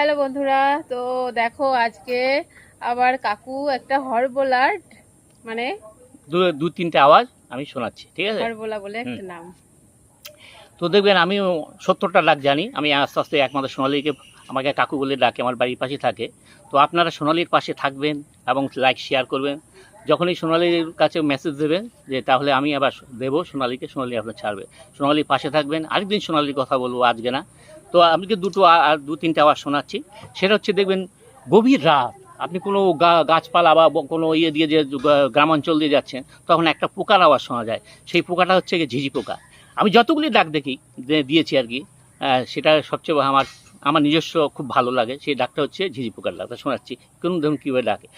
Hello বন্ধুরা, তো দেখো আজকে আবার কাকু একটা হরবোলার মানে দু তিনটে আওয়াজ আমি শোনাচ্ছি, ঠিক আছে? হরবোলা বলে হুম। একটা নাম। তো দেখবেন আমিও 70টা ডাক জানি। আমি আস্তে আস্তে একমাত্র সোনালীকে আমাকে কাকু বলে ডাকে, আমার বাড়ির পাশে থাকে। তো আপনারা সোনালীর পাশে থাকবেন এবং লাইক শেয়ার করবেন। যখনই সোনালীর কাছে মেসেজ দেবেন যে তাহলে আমি আবার দেবো সোনালীকে, সোনালী আপনার ছাড়বে। সোনালীর পাশে থাকবেন। আরেকদিন সোনালীর কথা বলবো, আজকে না। তো আপনাকে আর দু তিনটে আওয়াজ শোনাচ্ছি। সেটা হচ্ছে দেখবেন গভীর রাত আপনি কোনো গাছপালা বা কোনো ইয়ে দিয়ে যে গ্রামাঞ্চল দিয়ে যাচ্ছেন, তখন একটা পোকার আওয়াজ শোনা যায়। সেই পোকাটা হচ্ছে গিয়ে ঝিঝি পোকা। আমি যতগুলি ডাক দেখি দিয়েছি আর কি, সেটা সবচেয়ে আমার আমার নিজস্ব খুব ভালো লাগে। সেই ডাকটা হচ্ছে ঝিঝি পোকার ডাকটা শোনাচ্ছি। কোন ধরুন কীভাবে ডাকে।